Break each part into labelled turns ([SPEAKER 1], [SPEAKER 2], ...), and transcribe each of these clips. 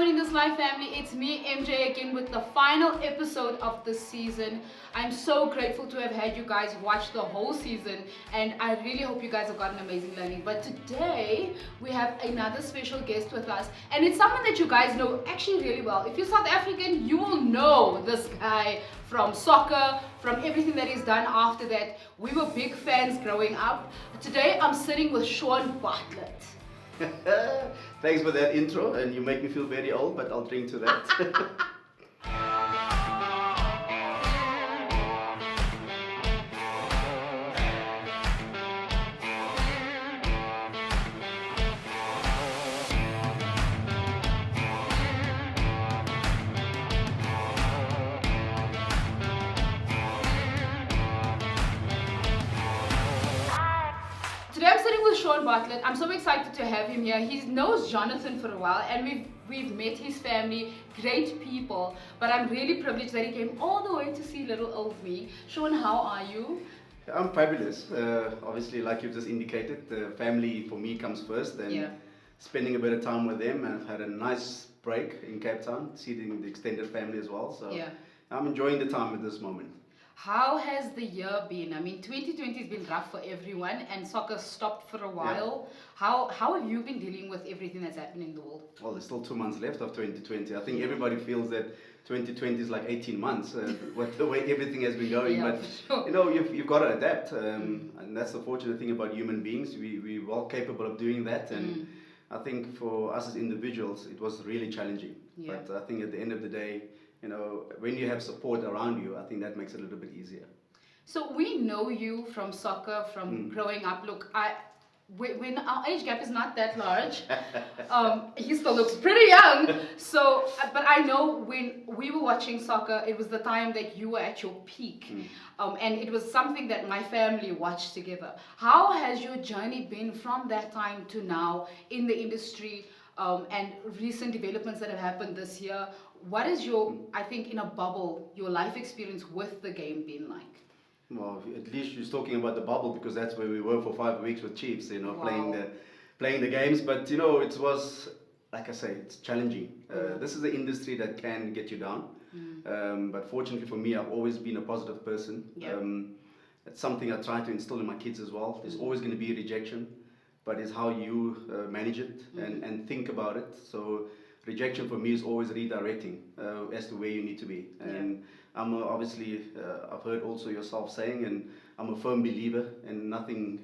[SPEAKER 1] in this life, family. It's me, MJ, again with the final episode of the season. I'm so grateful to have had you guys watch the whole season, and I really hope you guys have got an amazing learning. But today, we have another special guest with us, and it's someone that you guys know actually really well. If you're South African, you will know this guy from soccer, from everything that he's done after that. We were big fans growing up. Today, I'm sitting with Shaun Bartlett.
[SPEAKER 2] Thanks for that intro, and you make me feel very old, but I'll drink to that.
[SPEAKER 1] Today I'm sitting with Shaun Bartlett. I'm so excited to have him here. He knows Jonathan for a while, and we've met his family, great people. But I'm really privileged that he came all the way to see little old me. Shaun, how are you?
[SPEAKER 2] I'm fabulous. Obviously, like you just indicated, the family for me comes first, and spending a bit of time with them. And I've had a nice break in Cape Town, seeing the extended family as well. So I'm enjoying the time at this moment.
[SPEAKER 1] How has the year been? I mean, 2020 has been rough for everyone, and soccer stopped for a while. How have you been dealing with everything that's happening in the world?
[SPEAKER 2] Well, there's still 2 months left of 2020. I think everybody feels that 2020 is like 18 months, with the way everything has been going. But you know, you've got to adapt, and that's the fortunate thing about human beings. We're well capable of doing that, and I think for us as individuals, it was really challenging. But I think at the end of the day, you know, when you have support around you, I think that makes it a little bit easier.
[SPEAKER 1] So we know you from soccer, from growing up. Look, when our age gap is not that large, he still looks pretty young. So, but I know when we were watching soccer, it was the time that you were at your peak. And it was something that my family watched together. How has your journey been from that time to now in the industry, and recent developments that have happened this year? What is your, I think in a bubble, your life experience with the game been like?
[SPEAKER 2] Well, at least you're talking about the bubble, because that's where we were for 5 weeks with Chiefs, you know, playing the games. But you know, it was, like I say, it's challenging. This is an industry that can get you down. But fortunately for me, I've always been a positive person. It's something I try to instill in my kids as well. There's always going to be rejection, but it's how you manage it and think about it. So rejection for me is always redirecting as to where you need to be. And I'm obviously, I've heard also yourself saying, and I'm a firm believer in nothing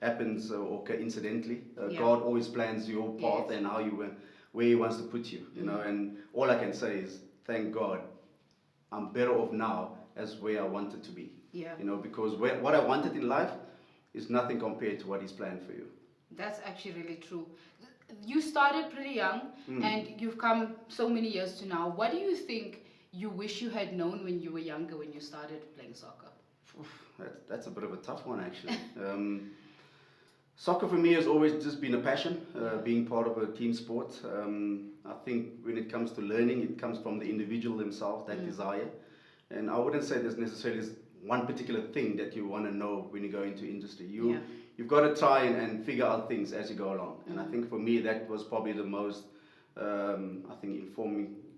[SPEAKER 2] happens or incidentally. God always plans your path and how you where He wants to put you. You know, and all I can say is thank God, I'm better off now as where I wanted to be. You know, because what I wanted in life is nothing compared to what He's planned for you.
[SPEAKER 1] That's actually really true. You started pretty young, and you've come so many years to now. What do you think you wish you had known when you were younger, when you started playing soccer?
[SPEAKER 2] That's a bit of a tough one, actually. Soccer for me has always just been a passion, being part of a team sport. I think when it comes to learning, it comes from the individual themselves, that desire. And I wouldn't say there's necessarily one particular thing that you want to know when you go into industry. You've got to try and figure out things as you go along. And I think for me, that was probably the most, I think,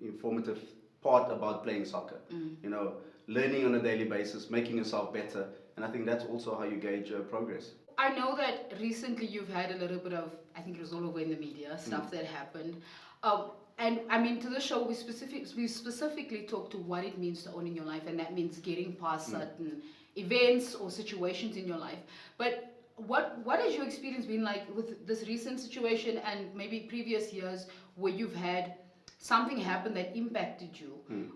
[SPEAKER 2] informative part about playing soccer. You know, learning on a daily basis, making yourself better. And I think that's also how you gauge progress.
[SPEAKER 1] I know that recently you've had a little bit of, I think it was all over in the media, stuff that happened. And I mean, to the show, we specifically talk to what it means to own in your life, and that means getting past certain events or situations in your life. But what has your experience been like with this recent situation, and maybe previous years where you've had something happen that impacted you?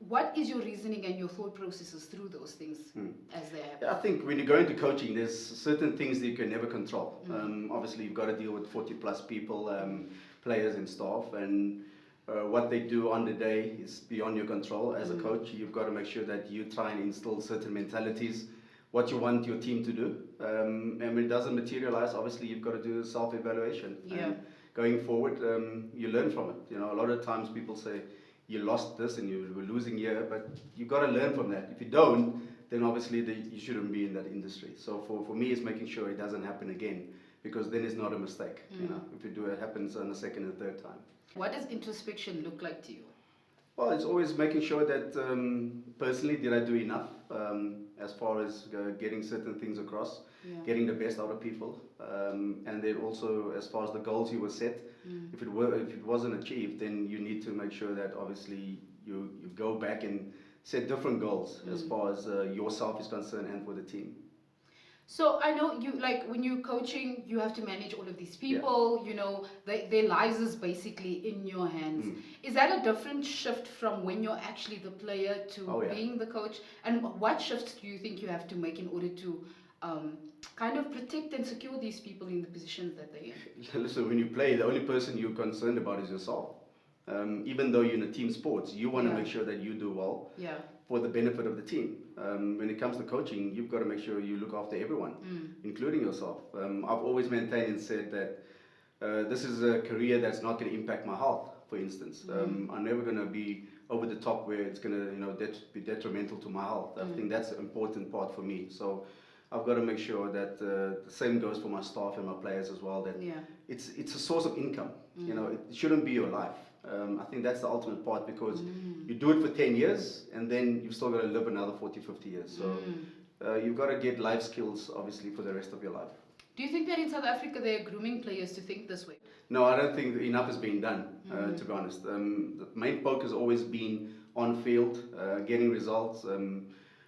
[SPEAKER 1] What is your reasoning and your thought processes through those things as they happen?
[SPEAKER 2] I think when you go into coaching, there's certain things that you can never control. Obviously, you've got to deal with 40 plus people, players and staff, and what they do on the day is beyond your control. As a coach, you've got to make sure that you try and instill certain mentalities, what you want your team to do. And when it doesn't materialize, obviously you've got to do self-evaluation. And going forward, you learn from it. You know, a lot of times people say, you lost this and you were losing here, but you've got to learn from that. If you don't, then obviously you shouldn't be in that industry. So for me, it's making sure it doesn't happen again. because then it's not a mistake. You know, if you do it, happens on the second and third time.
[SPEAKER 1] What does introspection look like to you?
[SPEAKER 2] Well, it's always making sure that personally, did I do enough as far as getting certain things across, getting the best out of people, and then also as far as the goals you were set. If it wasn't achieved, then you need to make sure that obviously you go back and set different goals as far as yourself is concerned and for the team.
[SPEAKER 1] So I know you, like when you're coaching, you have to manage all of these people, you know, their lives is basically in your hands. Is that a different shift from when you're actually the player to being the coach? And what shifts do you think you have to make in order to kind of protect and secure these people in the positions that they're in?
[SPEAKER 2] Listen, when you play, the only person you're concerned about is yourself. Even though you're in a team sports, you want to make sure that you do well for the benefit of the team. When it comes to coaching, you've got to make sure you look after everyone, including yourself. I've always maintained and said that this is a career that's not going to impact my health, for instance. I'm never going to be over the top where it's going to be detrimental to my health. I think that's an important part for me. So I've got to make sure that the same goes for my staff and my players as well, that it's a source of income. You know, it shouldn't be your life. I think that's the ultimate part, because you do it for 10 years and then you've still got to live another 40, 50 years. So you've got to get life skills, obviously, for the rest of your life.
[SPEAKER 1] Do you think that in South Africa they're grooming players to think this way?
[SPEAKER 2] No, I don't think enough is being done, to be honest. The main focus has always been on field, getting results,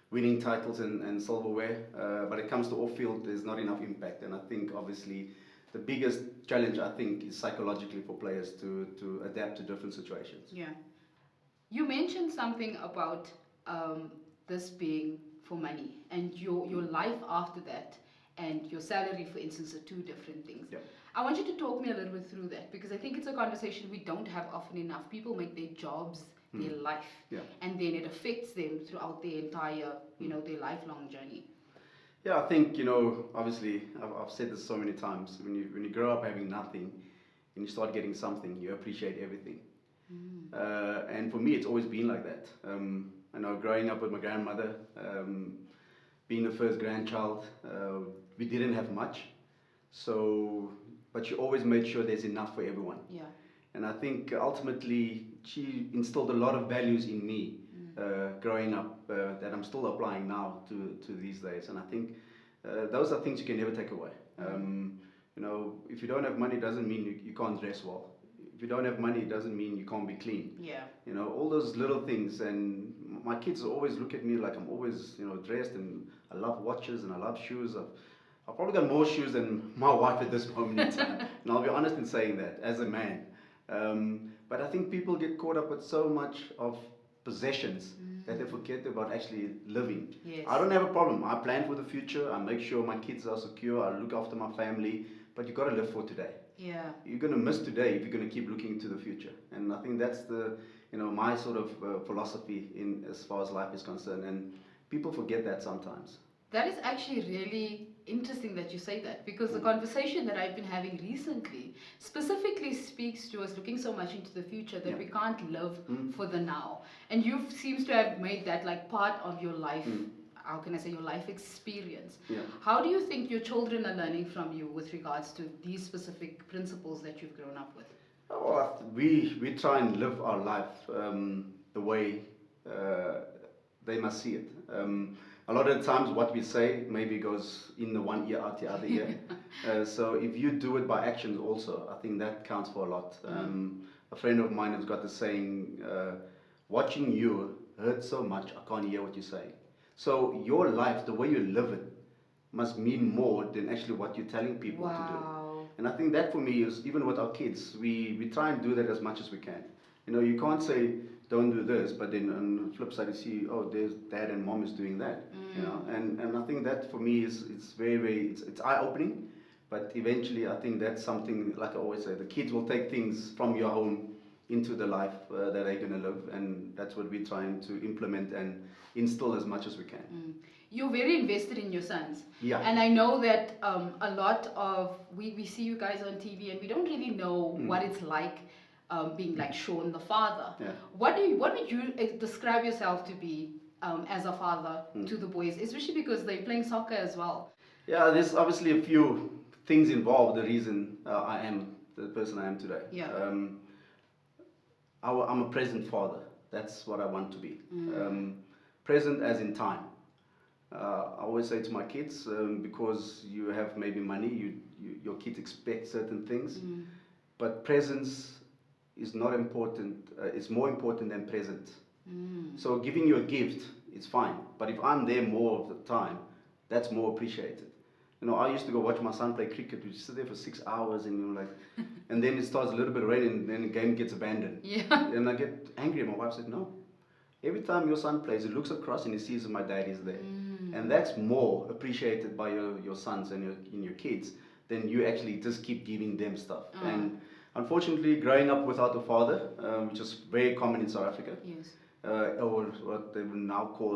[SPEAKER 2] winning titles and silverware. But it comes to off field, there's not enough impact. And I think, obviously, the biggest challenge, I think, is psychologically for players to adapt to different situations.
[SPEAKER 1] Yeah. You mentioned something about this being for money, and your life after that and your salary, for instance, are two different things.
[SPEAKER 2] Yeah.
[SPEAKER 1] I want you to talk me a little bit through that, because I think it's a conversation we don't have often enough. People make their jobs their life, and then it affects them throughout their entire, their lifelong journey.
[SPEAKER 2] Yeah, I think, obviously, I've said this so many times, when you grow up having nothing and you start getting something, you appreciate everything. And for me, it's always been like that. Growing up with my grandmother, being the first grandchild, we didn't have much. But she always made sure there's enough for everyone. Yeah. And I think ultimately, she instilled a lot of values in me growing up that I'm still applying now to these days. And I think those are things you can never take away. If you don't have money, it doesn't mean you can't dress well. If you don't have money, it doesn't mean you can't be clean. Yeah. All those little things. And my kids always look at me like I'm always, dressed, and I love watches and I love shoes. I've probably got more shoes than my wife at this moment in time. And I'll be honest in saying that as a man. But I think people get caught up with so much of possessions that they forget about actually living. Yes. I don't have a problem. I plan for the future. I make sure my kids are secure. I look after my family. But you've got to live for today. Yeah. You're going to miss today if you're going to keep looking to the future. And I think that's my sort of philosophy as far as life is concerned. And people forget that sometimes.
[SPEAKER 1] That is actually really interesting that you say that, because the conversation that I've been having recently specifically speaks to us looking so much into the future that we can't live for the now. And you seems to have made that like part of your life, how can I say, your life experience. Yeah. How do you think your children are learning from you with regards to these specific principles that you've grown up with?
[SPEAKER 2] Oh, we try and live our life the way they must see it. A lot of the times what we say maybe goes in the one ear, out the other ear. So if you do it by actions also, I think that counts for a lot. A friend of mine has got the saying, watching you hurts so much, I can't hear what you're saying. So your life, the way you live it, must mean more than actually what you're telling people to do. And I think that for me is, even with our kids, we try and do that as much as we can. You can't say, don't do this, but then on the flip side you see, oh, there's dad and mom is doing that. And I think that for me it's very, very, it's eye-opening, but eventually I think that's something, like I always say, the kids will take things from your home into the life that they're going to live, and that's what we're trying to implement and instill as much as we can.
[SPEAKER 1] You're very invested in your sons.
[SPEAKER 2] Yeah.
[SPEAKER 1] And I know that a lot of, we see you guys on TV and we don't really know what it's like being like Shaun the father. Yeah. What would you describe yourself to be as a father to the boys, especially because they're playing soccer as well?
[SPEAKER 2] Yeah, there's obviously a few things involved the reason I am the person I am today.
[SPEAKER 1] Yeah.
[SPEAKER 2] I'm a present father. That's what I want to be. Present as in time. I always say to my kids, because you have maybe money, your kids expect certain things, but presence is not important. It's more important than present. So giving you a gift is fine, but if I'm there more of the time, that's more appreciated. You know, I used to go watch my son play cricket. We sit there for 6 hours, and you're like, and then it starts a little bit of rain, and then the game gets abandoned.
[SPEAKER 1] Yeah.
[SPEAKER 2] And I get angry. My wife said, "No. Every time your son plays, he looks across and he sees that my dad is there." And that's more appreciated by your sons and your kids than you actually just keep giving them stuff. And unfortunately, growing up without a father, which is very common in South Africa,
[SPEAKER 1] Yes.
[SPEAKER 2] or what they will now call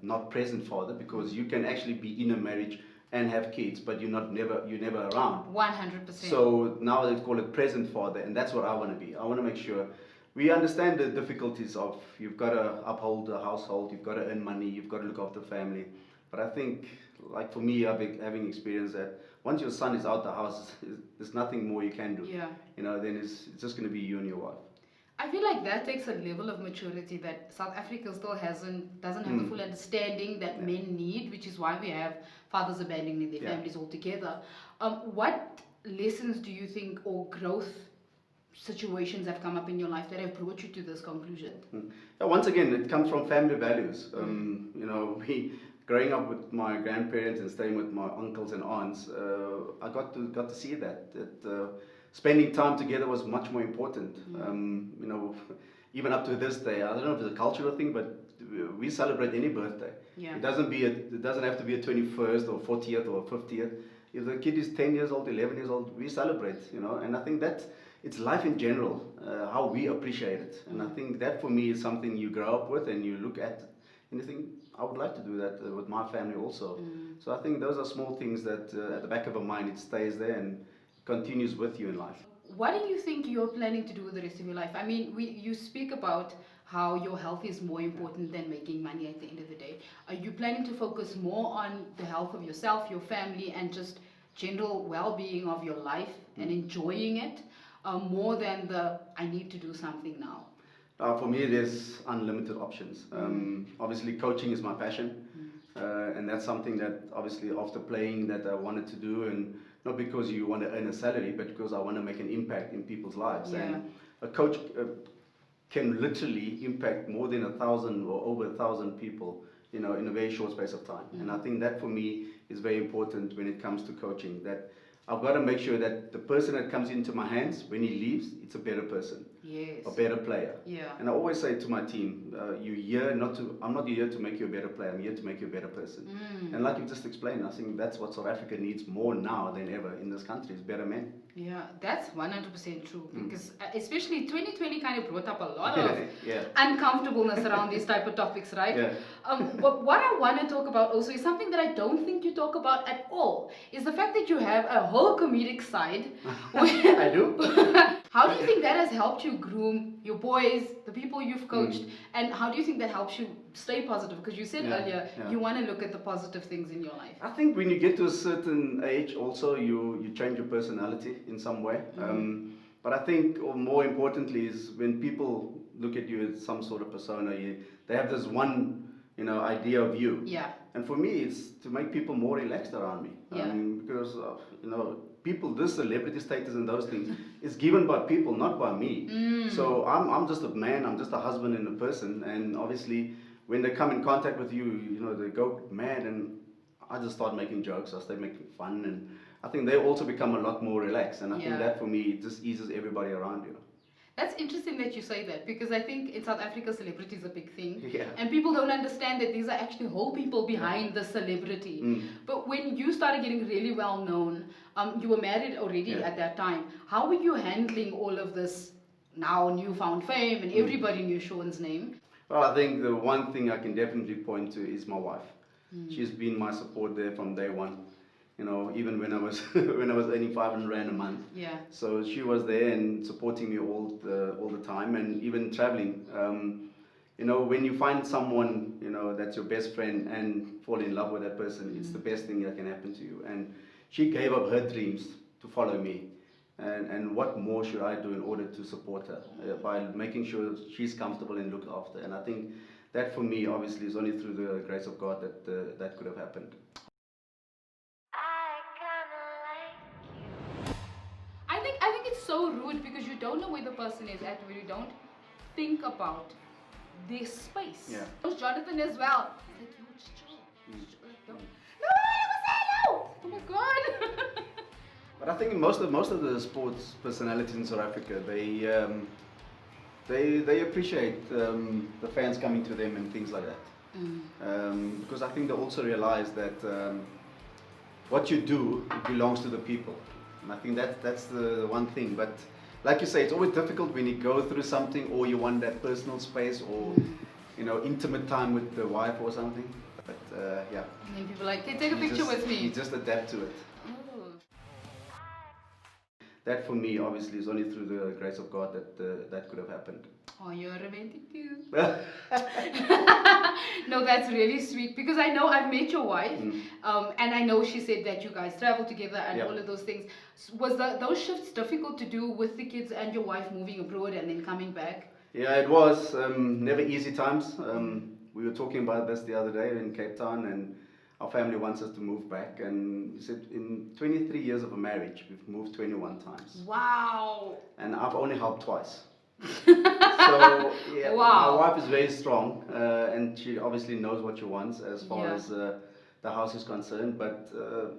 [SPEAKER 2] not present father, because you can actually be in a marriage and have kids, but you're never around.
[SPEAKER 1] 100%.
[SPEAKER 2] So now they call it present father, and that's what I want to be. I want to make sure we understand the difficulties of you've got to uphold the household, you've got to earn money, you've got to look after the family. But I think, like for me, having experienced that, once your son is out the house, there's nothing more you can do.
[SPEAKER 1] Yeah.
[SPEAKER 2] You know, then it's just going to be you and your wife.
[SPEAKER 1] I feel like that takes a level of maturity that South Africa still doesn't have the full understanding that men need, which is why we have fathers abandoning their families altogether. What lessons do you think, or growth situations have come up in your life that have brought you to this conclusion?
[SPEAKER 2] Yeah, once again, it comes from family values. You know, growing up with my grandparents and staying with my uncles and aunts, I got to see that spending time together was much more important. You know, even up to this day, I don't know if it's a cultural thing, but we celebrate any birthday.
[SPEAKER 1] Yeah.
[SPEAKER 2] It doesn't have to be a 21st or 40th or 50th. If the kid is 10 years old, 11 years old, we celebrate, you know. And I think that it's life in general, how we appreciate it. And I think that for me is something you grow up with and you look at and you think, I would like to do that with my family also. So I think those are small things that at the back of our mind, it stays there and continues with you in life.
[SPEAKER 1] What do you think you're planning to do with the rest of your life? I mean, you speak about how your health is more important than making money at the end of the day. Are you planning to focus more on the health of yourself, your family, and just general well-being of your life and enjoying it, more than I need to do something now?
[SPEAKER 2] For me, there's unlimited options. Obviously, coaching is my passion, and that's something that obviously after playing that I wanted to do, and not because you want to earn a salary, but because I want to make an impact in people's lives.
[SPEAKER 1] Yeah.
[SPEAKER 2] And a coach can literally impact more than 1,000 or over 1,000 people, you know, in a very short space of time. And I think that for me is very important when it comes to coaching, that I've got to make sure that the person that comes into my hands, when he leaves, it's a better person,
[SPEAKER 1] Yes.
[SPEAKER 2] a better player.
[SPEAKER 1] Yeah.
[SPEAKER 2] And I always say to my team, I'm not here to make you a better player, I'm here to make you a better person. And like you just explained, I think that's what South Africa needs more now than ever in this country, is better men.
[SPEAKER 1] Yeah, that's 100% true, because especially 2020 kind of brought up a lot of
[SPEAKER 2] Yeah.
[SPEAKER 1] uncomfortableness around these type of topics, right?
[SPEAKER 2] Yeah.
[SPEAKER 1] But what I want to talk about also is something that I don't think you talk about at all, is the fact that you have a whole comedic side.
[SPEAKER 2] I do.
[SPEAKER 1] How do you think that has helped you groom your boys, the people you've coached, and how do you think that helps you stay positive? Because you said earlier you want to look at the positive things in your life.
[SPEAKER 2] I think when you get to a certain age also, you change your personality in some way. But I think more importantly is when people look at you as some sort of persona, they have this one, you know, idea of you.
[SPEAKER 1] Yeah.
[SPEAKER 2] And for me, it's to make people more relaxed around me. Because, you know, people, this celebrity status and those things is given by people, not by me. So I'm just a man, I'm just a husband and a person. And obviously, when they come in contact with you, you know, they go mad, and I just start making jokes, I start making fun. And I think they also become a lot more relaxed. And I think that for me, it just eases everybody around you.
[SPEAKER 1] That's interesting that you say that, because I think in South Africa, celebrity is a big thing.
[SPEAKER 2] Yeah.
[SPEAKER 1] And people don't understand that these are actually whole people behind the celebrity. But when you started getting really well known, you were married already at that time. How were you handling all of this now newfound fame, and everybody knew Shaun's name?
[SPEAKER 2] Well, I think the one thing I can definitely point to is my wife. She's been my support there from day one. You know, even when I was when I was earning 500 Rand a month.
[SPEAKER 1] Yeah.
[SPEAKER 2] So she was there and supporting me all the time, and even traveling. You know, when you find someone, you know, that's your best friend and fall in love with that person, it's the best thing that can happen to you. And she gave up her dreams to follow me. And what more should I do in order to support her by making sure she's comfortable and looked after? And I think that for me, obviously, is only through the grace of God that that could have happened.
[SPEAKER 1] I think it's so rude because you don't know where the person is at when you don't think about their space.
[SPEAKER 2] Yeah.
[SPEAKER 1] It was Jonathan as well. He's like, yo, just chill. Just chill. Like, don't. No, I was there, no! Oh my god.
[SPEAKER 2] But I think most of the sports personalities in South Africa, they appreciate the fans coming to them and things like that. Because I think they also realize that what you do, it belongs to the people. And I think that's the one thing. But like you say, it's always difficult when you go through something or you want that personal space or intimate time with the wife or something. But yeah.
[SPEAKER 1] And then people are like, hey, take a picture with me.
[SPEAKER 2] You just adapt to it.
[SPEAKER 1] Oh.
[SPEAKER 2] That for me, obviously, is only through the grace of God that that could have happened.
[SPEAKER 1] Oh, you're romantic too. No, that's really sweet because I know I've met your wife, and I know she said that you guys travel together and all of those things. Was those shifts difficult to do with the kids and your wife moving abroad and then coming back?
[SPEAKER 2] Yeah, it was never easy times. We were talking about this the other day in Cape Town, and our family wants us to move back. And we said in 23 years of a marriage, we've moved 21 times.
[SPEAKER 1] Wow.
[SPEAKER 2] And I've only helped twice. So yeah,
[SPEAKER 1] wow.
[SPEAKER 2] My wife is very strong, and she obviously knows what she wants as far as the house is concerned. But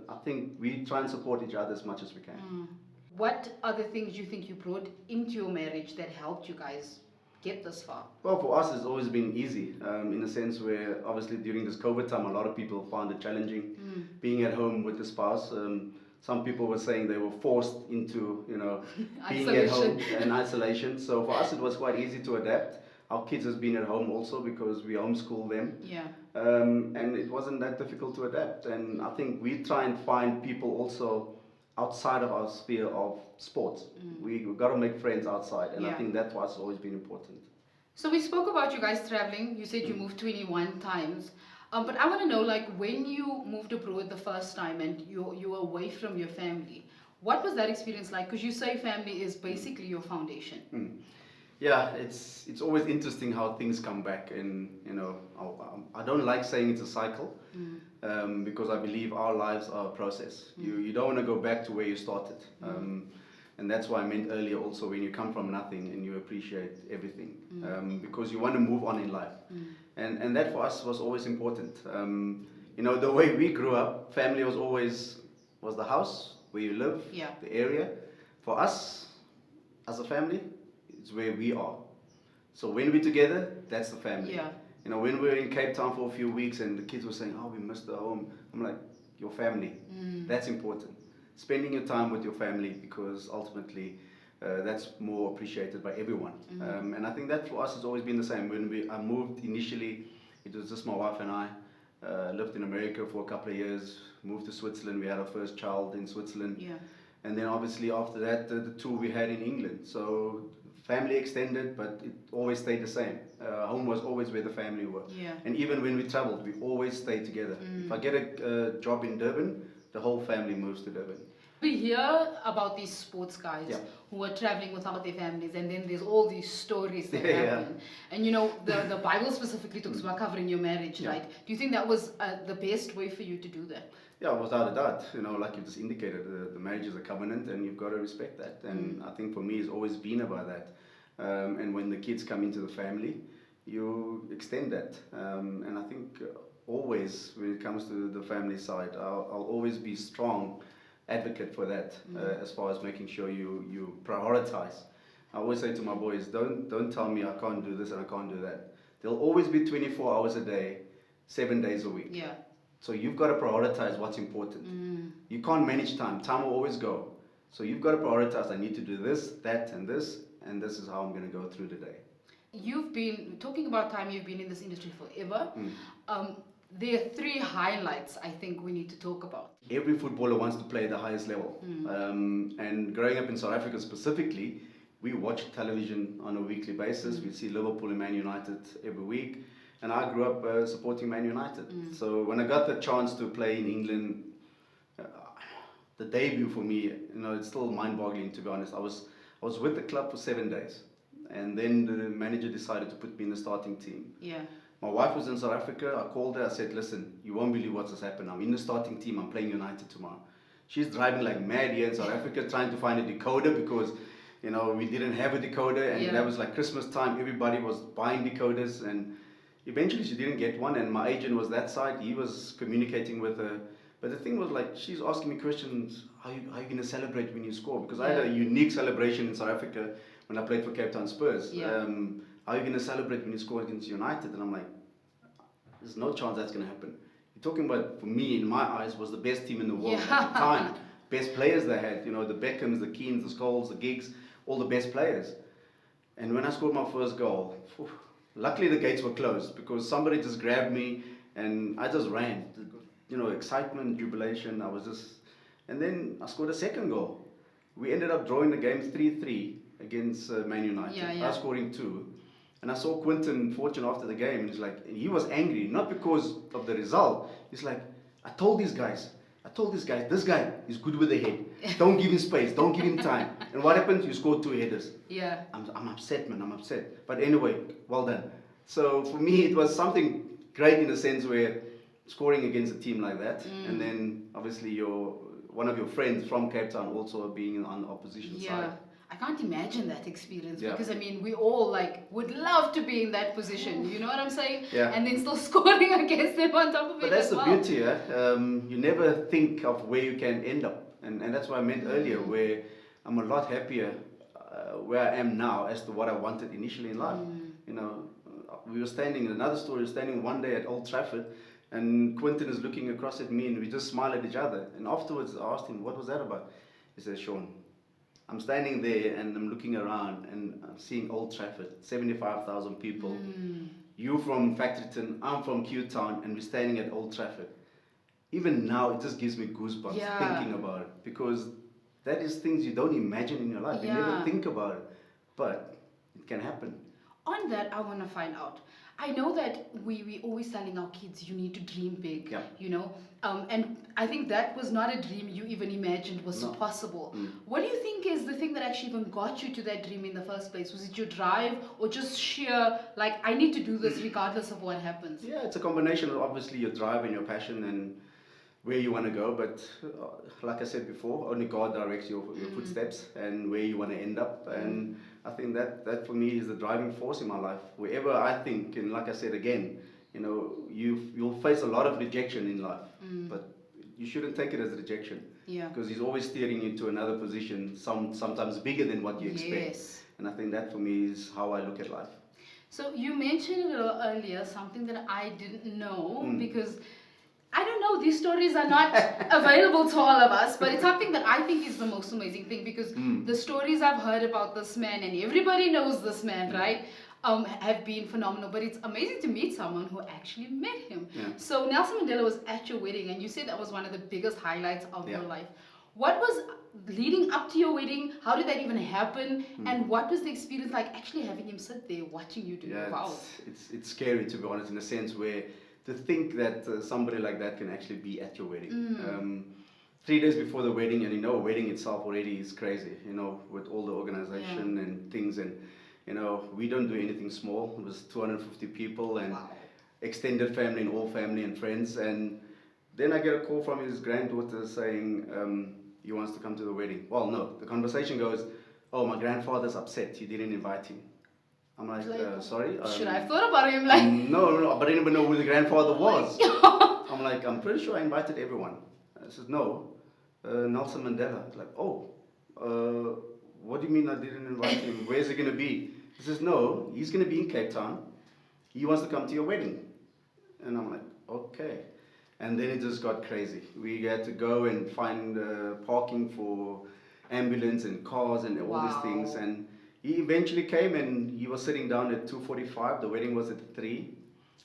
[SPEAKER 2] I think we try and support each other as much as we can.
[SPEAKER 1] What are the things you think you brought into your marriage that helped you guys get this far?
[SPEAKER 2] Well, for us, it's always been easy in a sense where obviously during this COVID time, a lot of people found it challenging being at home with the spouse. Some people were saying they were forced into, being at home and isolation. So for us, it was quite easy to adapt. Our kids has been at home also because we homeschool them.
[SPEAKER 1] Yeah.
[SPEAKER 2] And it wasn't that difficult to adapt. And I think we try and find people also outside of our sphere of sports. We've got to make friends outside. And I think that for us has always been important.
[SPEAKER 1] So we spoke about you guys traveling. You said you moved 21 times. But I want to know, like, when you moved abroad the first time and you were away from your family, what was that experience like? Because you say family is basically your foundation.
[SPEAKER 2] Yeah, it's always interesting how things come back, and I don't like saying it's a cycle because I believe our lives are a process. You don't want to go back to where you started, and that's why I meant earlier also when you come from nothing and you appreciate everything because you want to move on in life. And that for us was always important. The way we grew up, family was the house where you live, the area. For us, as a family, it's where we are. So when we're together, that's the family.
[SPEAKER 1] Yeah.
[SPEAKER 2] When we were in Cape Town for a few weeks and the kids were saying, oh, we missed the home. I'm like, your family, that's important. Spending your time with your family because ultimately that's more appreciated by everyone. And I think that for us has always been the same. When I moved initially, it was just my wife and I. Lived in America for a couple of years, moved to Switzerland. We had our first child in Switzerland. Yeah. And then obviously after that, the two we had in England. So family extended, but it always stayed the same. Home was always where the family were. Yeah. And even when we traveled, we always stayed together. If I get a job in Durban, the whole family moves to Durban.
[SPEAKER 1] We hear about these sports guys who are traveling without their families, and then there's all these stories that happen. And the Bible specifically talks about covering your marriage, right? Do you think that was the best way for you to do that?
[SPEAKER 2] Yeah, without a doubt. Like you just indicated, the marriage is a covenant and you've got to respect that. And I think for me it's always been about that. And when the kids come into the family, you extend that. And I think always when it comes to the family side, I'll always be strong advocate for that as far as making sure you prioritize. I always say to my boys, don't tell me I can't do this and I can't do that. There'll always be 24 hours a day, 7 days a week. Yeah. So you've got to prioritize what's important. You can't manage time. Time will always go. So you've got to prioritize, I need to do this, that, and this is how I'm going to go through the day.
[SPEAKER 1] You've been, talking about time, you've been in this industry forever. There are 3 highlights I think we need to talk about.
[SPEAKER 2] Every footballer wants to play at the highest level. And growing up in South Africa specifically, we watch television on a weekly basis. We see Liverpool and Man United every week. And I grew up supporting Man United. So when I got the chance to play in England, the debut for me, it's still mind-boggling, to be honest. I was with the club for 7 days, and then the manager decided to put me in the starting team.
[SPEAKER 1] Yeah.
[SPEAKER 2] My wife was in South Africa. I called her. I said, listen, you won't believe what's just happened. I'm in the starting team. I'm playing United tomorrow. She's driving like mad here in South Africa, trying to find a decoder because, we didn't have a decoder, and that was like Christmas time. Everybody was buying decoders, and eventually she didn't get one. And my agent was that side. He was communicating with her. But the thing was, like, she's asking me questions. How are you going to celebrate when you score? Because I had a unique celebration in South Africa when I played for Cape Town Spurs.
[SPEAKER 1] Yeah.
[SPEAKER 2] How are you going to celebrate when you score against United? And I'm like, there's no chance that's going to happen. You're talking about, for me, in my eyes, was the best team in the world at the time. Best players they had, the Beckhams, the Keanes, the Scholes, the Giggs, all the best players. And when I scored my first goal, luckily the gates were closed because somebody just grabbed me and I just ran. Excitement, jubilation, and then I scored a second goal. We ended up drawing the game 3-3 against Man United. I scoring 2. And I saw Quinton Fortune after the game, and he was angry, not because of the result. He's like, I told these guys, this guy is good with the head. Don't give him space, don't give him time. And what happens? You scored 2 headers.
[SPEAKER 1] Yeah.
[SPEAKER 2] I'm upset, man, I'm upset. But anyway, well done. So for me, it was something great in the sense where scoring against a team like that, and then obviously one of your friends from Cape Town also being on the opposition side.
[SPEAKER 1] I can't imagine that experience because we all would love to be in that position. You know what I'm saying?
[SPEAKER 2] Yeah.
[SPEAKER 1] And then still scoring against them on top of it.
[SPEAKER 2] But that's the beauty, you never think of where you can end up, and that's what I meant earlier, where I'm a lot happier where I am now as to what I wanted initially in life. We were standing. Another story, standing one day at Old Trafford. And Quinton is looking across at me and we just smile at each other. And afterwards I asked him, what was that about? He said, Shaun, I'm standing there and I'm looking around and I'm seeing Old Trafford, 75,000 people. You from Factoryton, I'm from Q Town, and we're standing at Old Trafford. Even now, it just gives me goosebumps thinking about it. Because that is things you don't imagine in your life. You never think about it. But it can happen.
[SPEAKER 1] On that, I want to find out. I know that we always telling our kids you need to dream big, and I think that was not a dream you even imagined was possible. What do you think is the thing that actually even got you to that dream in the first place? Was it your drive or just sheer, I need to do this regardless of what happens?
[SPEAKER 2] Yeah, it's a combination of obviously your drive and your passion and where you want to go, but like I said before, only God directs your footsteps and where you want to end up. And I think that for me is the driving force in my life. Wherever I think, and like I said again, you'll face a lot of rejection in life, but you shouldn't take it as rejection, because He's always steering you to another position, sometimes bigger than what you expect. And I think that for me is how I look at life.
[SPEAKER 1] So you mentioned it earlier, something that I didn't know, because I don't know, these stories are not available to all of us, but it's something that I think is the most amazing thing, because the stories I've heard about this man, and everybody knows this man, right, have been phenomenal. But it's amazing to meet someone who actually met him. So Nelson Mandela was at your wedding, and you said that was one of the biggest highlights of your life. What was leading up to your wedding? How did that even happen? And what was the experience like actually having him sit there watching you do your vows?
[SPEAKER 2] It's scary, to be honest, in a sense where to think that somebody like that can actually be at your wedding. 3 days before the wedding, and a wedding itself already is crazy, with all the organization and things, and we don't do anything small. It was 250 people and extended family and all family and friends. And then I get a call from his granddaughter saying he wants to come to the wedding. Well, no, the conversation goes, oh, my grandfather's upset, you didn't invite him. I'm like, sorry?
[SPEAKER 1] Should I have thought about him?
[SPEAKER 2] No, but I didn't even know who the grandfather was. I'm like, I'm pretty sure I invited everyone. I said, no, Nelson Mandela. Like, what do you mean I didn't invite him? Where's he going to be? He says, no, he's going to be in Cape Town. He wants to come to your wedding. And I'm like, okay. And then it just got crazy. We had to go and find parking for ambulance and cars and all these things. And he eventually came, and he was sitting down at 2:45. The wedding was at 3.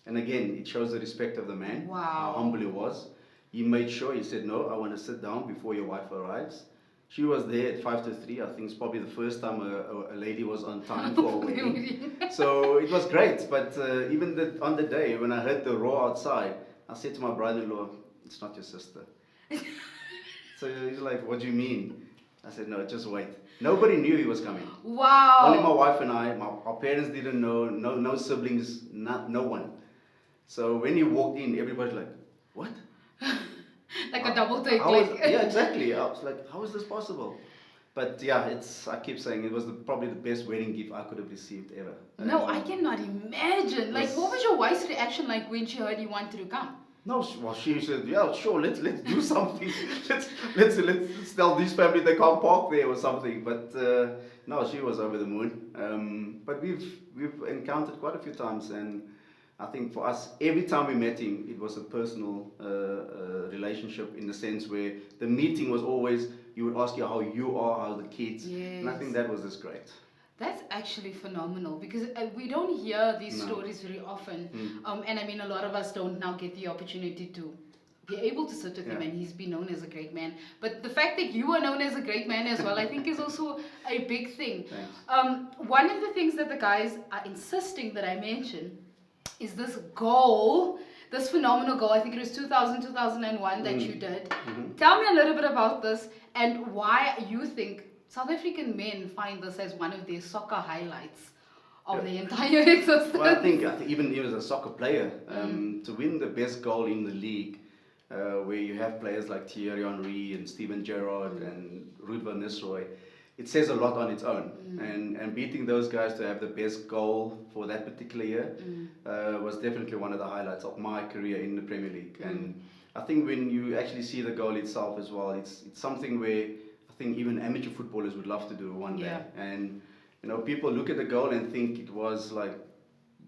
[SPEAKER 2] And again, it shows the respect of the man, how humble he was. He made sure, he said, no, I want to sit down before your wife arrives. She was there at 5 to 3. I think it's probably the first time a lady was on time for a wedding. So it was great. But even on the day, when I heard the roar outside, I said to my brother-in-law, it's not your sister. It's So he's like, what do you mean? I said, no, just wait. Nobody knew he was coming.
[SPEAKER 1] Wow.
[SPEAKER 2] Only my wife and I. Our parents didn't know. No siblings. No one. So when he walked in, everybody's like, what?
[SPEAKER 1] Like a double take.
[SPEAKER 2] Yeah, exactly. I was like, how is this possible? But yeah, I keep saying it was probably the best wedding gift I could have received ever.
[SPEAKER 1] No, I cannot imagine. Like, what was your wife's reaction like when she heard you wanted to come?
[SPEAKER 2] No, well, she said, yeah, sure, let's do something. let's tell this family they can't park there or something. But no, she was over the moon. But we've encountered quite a few times, and I think for us, every time we met him, it was a personal relationship in the sense where the meeting was always, you would ask you how you are, how the kids,
[SPEAKER 1] yes.
[SPEAKER 2] And I think that was just great.
[SPEAKER 1] That's actually phenomenal because we don't hear these stories very often. And I mean, a lot of us don't now get the opportunity to be able to sit with him, and he's been known as a great man. But the fact that you are known as a great man as well, I think is also a big thing. One of the things that the guys are insisting that I mention is this goal, this phenomenal goal. I think it was 2001 that you did. Tell me a little bit about this and why you think South African men find this as one of their soccer highlights of the entire existence.
[SPEAKER 2] Well, I think even as a soccer player, to win the best goal in the league, where you have players like Thierry Henry and Steven Gerrard and Ruud van Nistelrooy, it says a lot on its own. And beating those guys to have the best goal for that particular year was definitely one of the highlights of my career in the Premier League. And I think when you actually see the goal itself as well, it's something where I think even amateur footballers would love to do one day. And you know, people look at the goal and think it was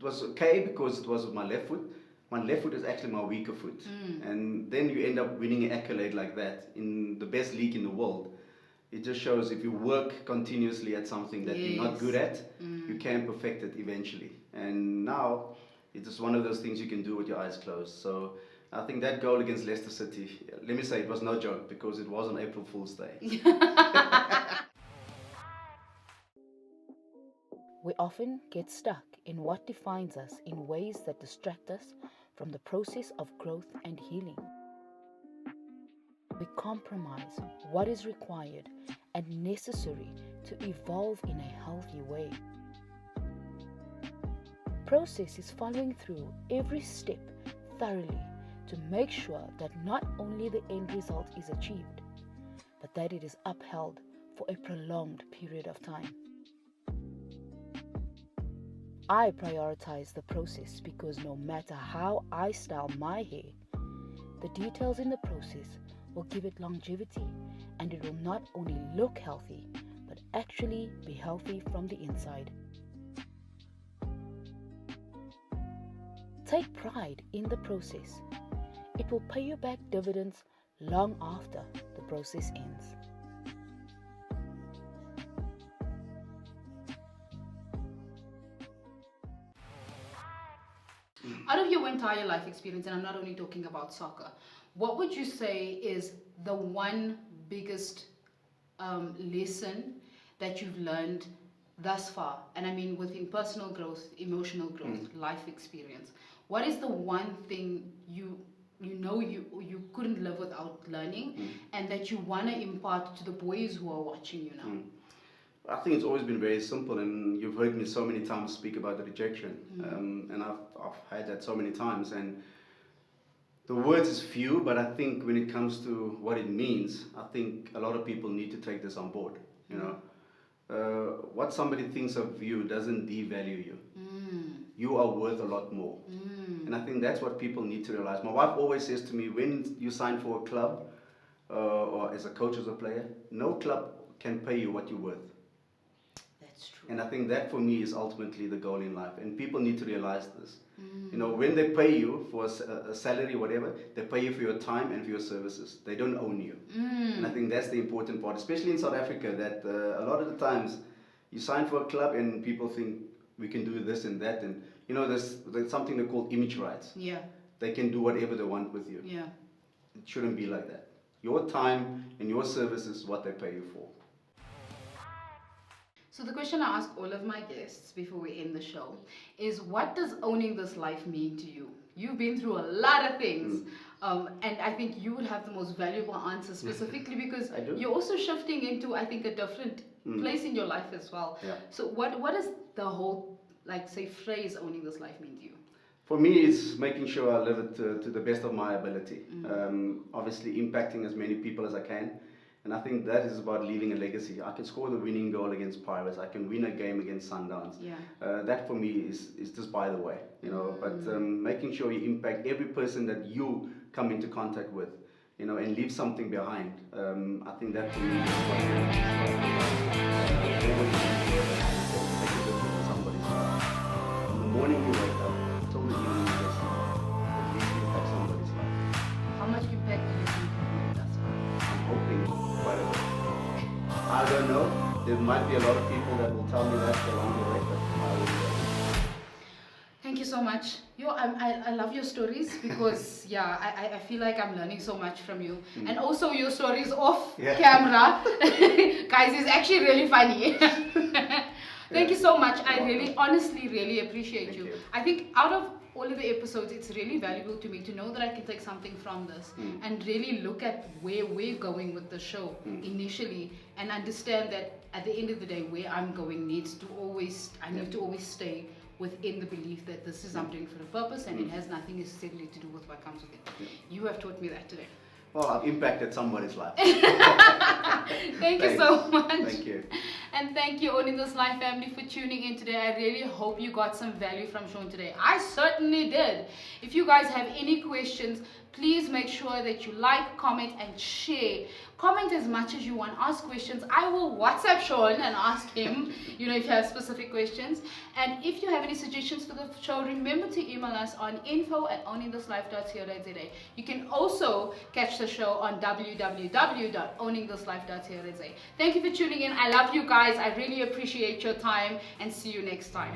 [SPEAKER 2] okay because it was with my left foot. My left foot is actually my weaker foot. And then you end up winning an accolade like that in the best league in the world. It just shows if you work continuously at something that you're not good at, you can perfect it eventually. And now it's just one of those things you can do with your eyes closed. So I think that goal against Leicester City, let me say it was no joke because it was on April Fool's Day.
[SPEAKER 3] We often get stuck in what defines us in ways that distract us from the process of growth and healing. We compromise what is required and necessary to evolve in a healthy way. Process is following through every step thoroughly to make sure that not only the end result is achieved, but that it is upheld for a prolonged period of time. I prioritize the process because no matter how I style my hair, the details in the process will give it longevity, and it will not only look healthy, but actually be healthy from the inside. Take pride in the process. It will pay you back dividends long after the process ends.
[SPEAKER 1] Out of your entire life experience, and I'm not only talking about soccer, what would you say is the one biggest lesson that you've learned thus far? And I mean within personal growth, emotional growth, life experience. What is the one thing you couldn't live without learning and that you want to impart to the boys who are watching you now?
[SPEAKER 2] I think it's always been very simple, and you've heard me so many times speak about the rejection, and I've had that so many times, and the words is few, but I think when it comes to what it means, I think a lot of people need to take this on board. You know, what somebody thinks of you doesn't devalue you. You are worth a lot more, and I think that's what people need to realize. My wife always says to me, when you sign for a club or as a coach, as a player, no club can pay you what you're worth. And I think that for me is ultimately the goal in life. And people need to realize this. You know, when they pay you for a salary, whatever, they pay you for your time and for your services. They don't own you. And I think that's the important part, especially in South Africa, that a lot of the times you sign for a club and people think we can do this and that. And, you know, there's something they call image rights.
[SPEAKER 1] Yeah.
[SPEAKER 2] They can do whatever they want with you.
[SPEAKER 1] Yeah.
[SPEAKER 2] It shouldn't be like that. Your time and your services is what they pay you for.
[SPEAKER 1] So the question I ask all of my guests before we end the show is, what does owning this life mean to you? You've been through a lot of things. And I think you would have the most valuable answer specifically because
[SPEAKER 2] I do.
[SPEAKER 1] you're also shifting into, I think, a different place in your life as well.
[SPEAKER 2] Yeah.
[SPEAKER 1] So what does the whole, like, say, phrase owning this life mean to you?
[SPEAKER 2] For me, it's making sure I live it to the best of my ability. Obviously, impacting as many people as I can. And I think that is about leaving a legacy. I can score the winning goal against Pirates. I can win a game against Sundowns.
[SPEAKER 1] Yeah.
[SPEAKER 2] That for me is just by the way, you know. But making sure you impact every person that you come into contact with, you know, and leave something behind. I think that for me is what it is. Make a difference in somebody's life. From the morning you wake up till the evening you go sleep, at least you impact somebody's life.
[SPEAKER 1] How much impact do you think you've made thus far?
[SPEAKER 2] I'm hoping quite a bit. I don't know. There might be a lot of people that will tell me that along the way, but I will.
[SPEAKER 1] Thank you so much. I love your stories because I feel like I'm learning so much from you, and also your stories off camera, guys, is actually really funny. Thank you so much. I really, honestly, really appreciate you. I think out of all of the episodes, it's really valuable to me to know that I can take something from this and really look at where we're going with the show initially, and understand that at the end of the day, where I'm going needs to always, I need to always stay within the belief that this is I'm doing for a purpose, and it has nothing necessarily to do with what comes with it. You have taught me that today.
[SPEAKER 2] Well, I've impacted somebody's life.
[SPEAKER 1] Thank you so much.
[SPEAKER 2] Thank you.
[SPEAKER 1] And thank you, Owning This Life family, for tuning in today. I really hope you got some value from Shaun today. I certainly did. If you guys have any questions, please make sure that you like, comment, and share. Comment as much as you want. Ask questions. I will WhatsApp Shaun and ask him, you know, if you have specific questions. And if you have any suggestions for the show, remember to email us on info@owningthislife.co.za. You can also catch the show on www.owningthislife.co.za. Thank you for tuning in. I love you guys. I really appreciate your time, and see you next time.